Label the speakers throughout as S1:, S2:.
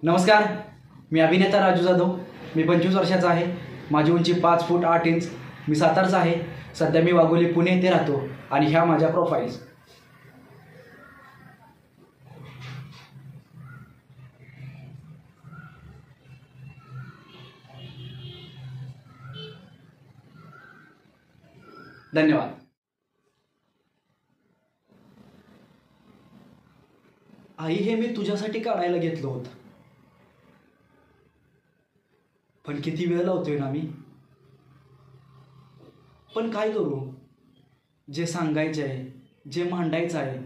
S1: नमस्कार, मी अभिनेता राजू जाधव. मी 25 वर्षाचा आहे. माझी उंची 5 फूट 8 इंच. मी सातारचा आहे. सध्या मी वाघोली पुणे येथे राहतो आणि ह्या माझ्या प्रोफाईल्स. धन्यवाद. आई, हे मी तुझ्यासाठी काढायला घेतलं होतं, पण किती वेळ लावतोय ना मी. पण काय करू, जे सांगायचे आहे, जे मांडायचं आहे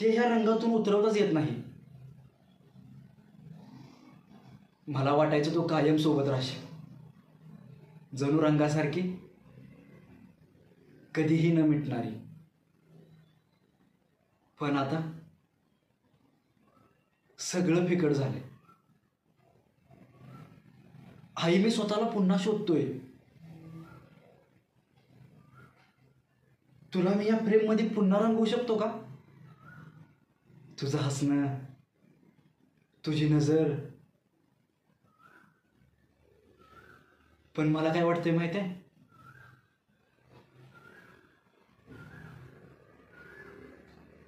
S1: ते ह्या रंगातून उतरवताच येत नाही. मला वाटायचं तू कायम सोबत राहशील, जणू रंगासारखी कधीही न मिटणारी. पण आता सगळं फिकट झालंय. आई, मी स्वतःला पुन्हा शोधतोय. तुला मी या फ्रेममध्ये पुन्हा रंगवू शकतो का? तुझं हसणं, तुझी नजर. पण मला काय वाटतंय माहिती आहे,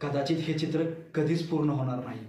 S1: कदाचित हे चित्र कधीच पूर्ण होणार नाही.